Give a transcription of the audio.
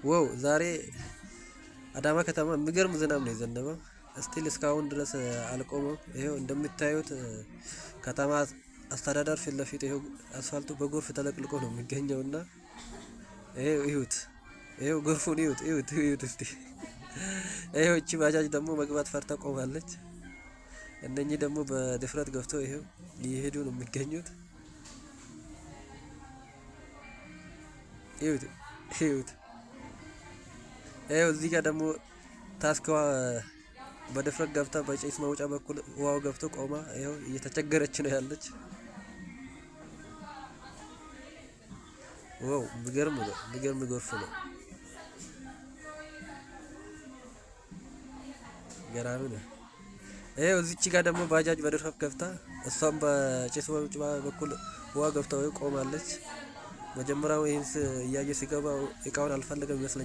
ዋው ዛሬ አዳማ ከተማ የሚገርም ዝናብ ነው የዘነበው። እስቲል እስካሁን ድረስ አልቆመም። ይሄው እንደምታዩት ከተማ አስተዳደር ፊት ለፊት ይሄው አስፋልቱ በጎርፍ ተለቅልቆ ነው የሚገኘውና ይሄው ይሁት ይሄው ጎርፉን ይሁት እስቲ ይሄው እቺ ባጃጅ ደግሞ መግባት ፈርታ ቆማለች። እነኚህ ደግሞ በድፍረት ገብተው ይሄው እየሄዱ ነው የሚገኙት። ይሁት ይሁት ይሄው እዚህ ጋር ደግሞ ታስከዋ በድፍረት ገብታ በጭስ መውጫ በኩል ውሃው ገብቶ ቆማ ይኸው እየተቸገረች ነው ያለች። ዋው የሚገርም ነው፣ የሚገርም ጎርፍ ነው። ገራሚ ነው። ይኸው እዚች ጋር ደግሞ ባጃጅ በድፍረት ገብታ እሷም በጭስ መውጫ በኩል ውሃ ገብታ ቆማለች። መጀመሪያው ይህን እያየ ሲገባ እቃውን አልፈለገም ይመስለኛል።